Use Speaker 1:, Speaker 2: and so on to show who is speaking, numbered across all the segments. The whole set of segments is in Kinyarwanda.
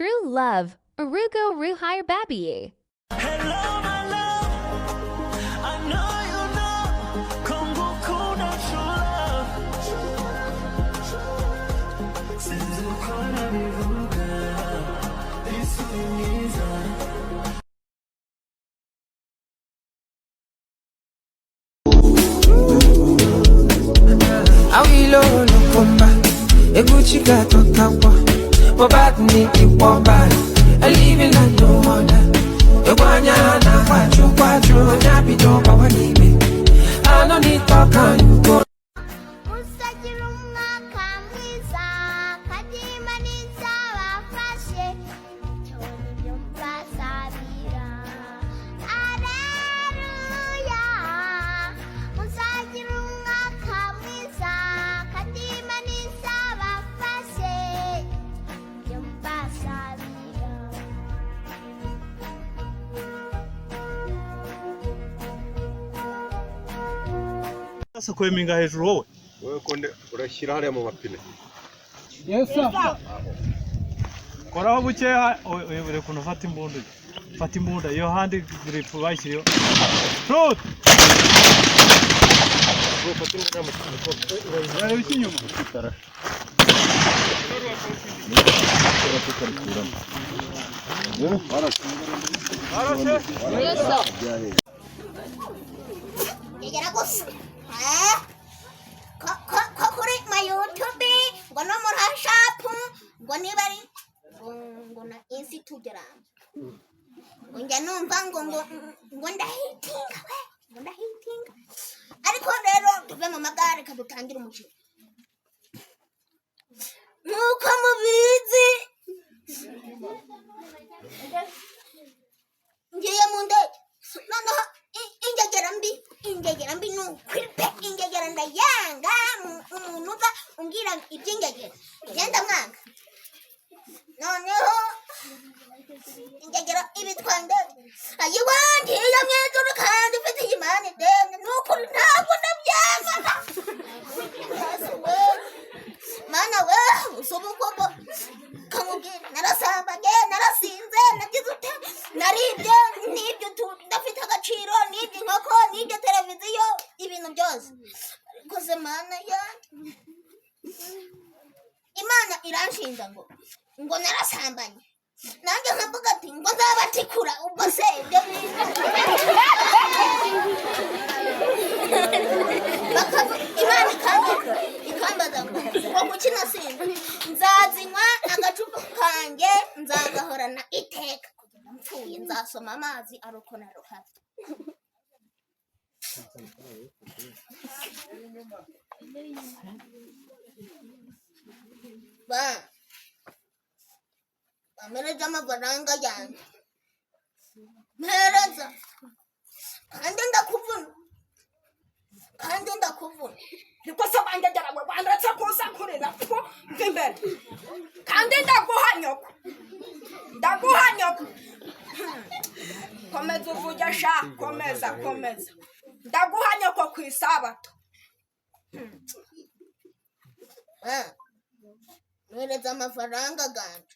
Speaker 1: true love. Urugo Ruhire Babi.
Speaker 2: Hello, my love. I know you know. Kongukuna true love. Sizukona bivuga. Bisubiza.
Speaker 3: Awilo lokoma eguchika totawa wabadni iwabari aliving na no other egwanya na kwachu nyabido bawanibe I no need talk and go
Speaker 4: Sasa kweminga hejuru wowe
Speaker 5: konde urashyira hariya mu mapine.
Speaker 4: Yes sir. Koraho bukeya ure kuno fata imbunda. Fata imbunda iyo handi grip bayishyiriyo. Fruit.
Speaker 5: Fata imbunda mu mapine.
Speaker 4: Ure ikinyuma.
Speaker 6: Yegera gusa ko kuri ma YouTube ngo no muri shop ngo nibari ngo na Instagram ngo njya numva ngo ndahitinga we ngo ndahitinga ariko rero tuve mu magare kadutangira umukino nuko mubizi ngiye mu ndege noneho ingegera mbi nukwipe ingegera ndayanga umuntu umbwira iby'ingegera genda mwanga noneho ingegera ibitwande ayiwandi iyo mwejuru kandi ufite imana ideni nukuri ntabwo ndabyanga mana we usoma ukobo kamubwira narasambanye narasinze nagize ute naribye nibyo ndafite agaciro nibyo inkoko nibyo televiziyo ibintu byose ariko se mana yanjye imana iranshinja ngo narasambanye nanjye nkavuga ati ngo nzabatikura ubwo se ibyo imana ikambaza ngo kuki nasinze nzazinywa agacupa kanjye nzagahorana iteka kugeza mpfuye nzasoma amazi aruko na ruhari bamereje amafaranga yanjye mpereza kandi ndakuvuna
Speaker 7: niko se bandegera ngo bandetse kusakurira ko mvimbere kandi ndaguha nyoko komeza uvuge sha komeza ndaguha nyoko ku isabato
Speaker 6: mpereza amafaranga ganje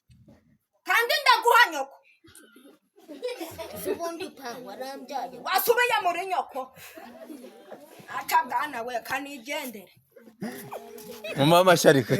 Speaker 7: kandi ndaguha nyoko
Speaker 6: ubundi pangwa arambyaye
Speaker 7: wasubiye muri nyoko aca bwana we kanigendere
Speaker 5: Mama sharika.